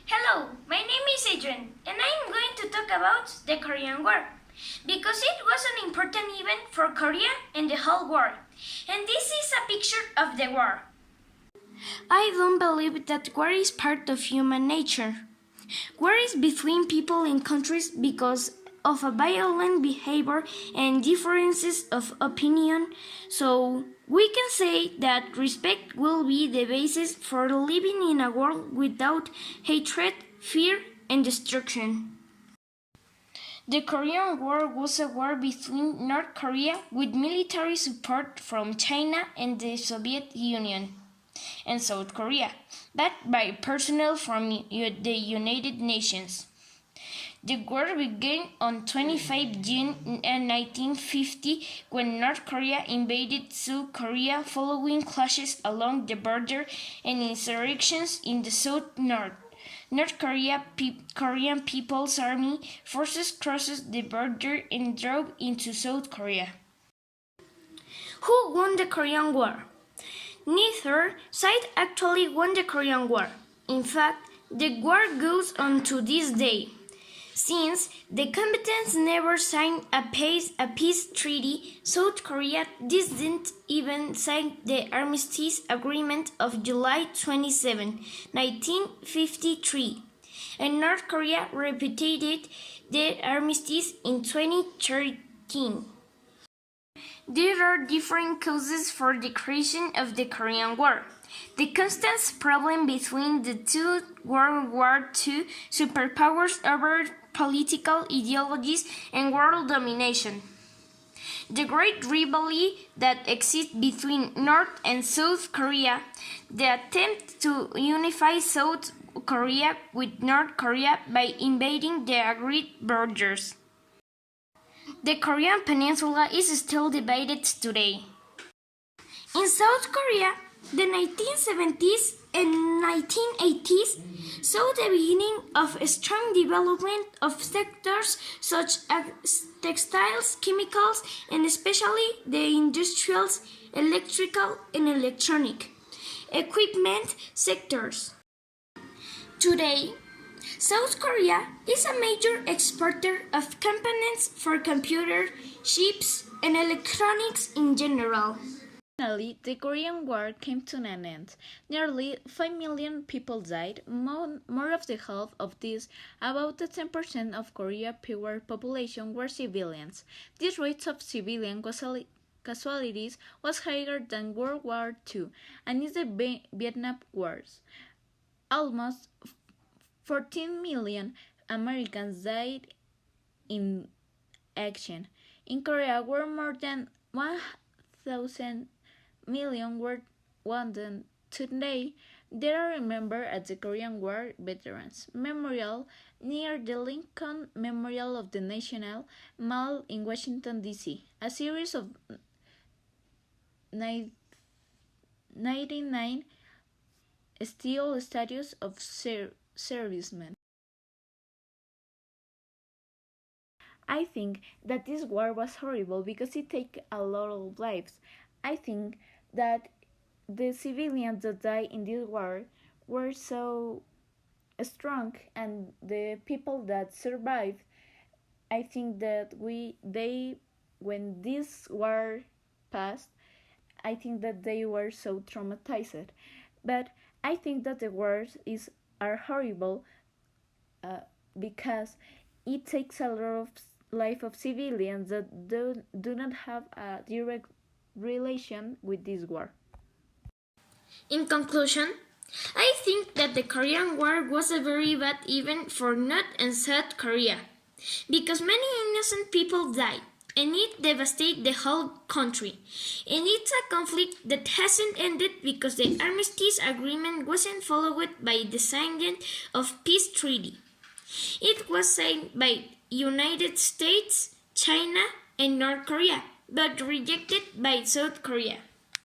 Hello, my name is Adrian, and I'm going to talk about the Korean War, because it was an important event for Korea and the whole world. And this is a picture of the war. I don't believe that war is part of human nature. War is between people and countries because of a violent behavior and differences of opinion, so we can say that respect will be the basis for living in a world without hatred, fear, and destruction. The Korean War was a war between North Korea with military support from China and the Soviet Union and South Korea, backed by personnel from the United Nations. The war began on 25 June 1950 when North Korea invaded South Korea following clashes along the border and insurrections in the South North. Korean People's Army forces crossed the border and drove into South Korea. Who won the Korean War? Neither side actually won the Korean War. In fact, the war goes on to this day. Since the combatants never signed a peace treaty, South Korea didn't even sign the Armistice Agreement of July 27, 1953, and North Korea repeated the armistice in 2013. There are different causes for the creation of the Korean War. The constant problem between the two World War II superpowers over political ideologies and world domination. The great rivalry that exists between North and South Korea, the attempt to unify South Korea with North Korea by invading the agreed borders. The Korean Peninsula is still divided today. In South Korea, the 1970s and 1980s saw the beginning of a strong development of sectors such as textiles, chemicals, and especially the industrials, electrical and electronic equipment sectors. Today, South Korea is a major exporter of components for computers, chips, and electronics in general. Finally, the Korean War came to an end. Nearly 5 million people died, more of the half of these, about 10% of Korea's pure population, were civilians. This rate of civilian casualties was higher than World War II and is the Vietnam Wars. Almost 14 million Americans died in action. In Korea, were more than 1,000 million were wounded. Today, they are remembered at the Korean War Veterans Memorial near the Lincoln Memorial of the National Mall in Washington, D.C. A series of 99 steel statues of servicemen. I think that this war was horrible because it took a lot of lives. I think that the civilians that died in this war were so strong, and the people that survived, I think that when this war passed, I think that they were so traumatized. But I think that the wars are horrible because it takes a lot of life of civilians that do not have a direct relation with this war. In conclusion, I think that the Korean War was a very bad event for North and South Korea because many innocent people died and it devastated the whole country. And it's a conflict that hasn't ended because the Armistice Agreement wasn't followed by the signing of peace treaty. It was signed by United States, China, and North Korea, but rejected by South Korea.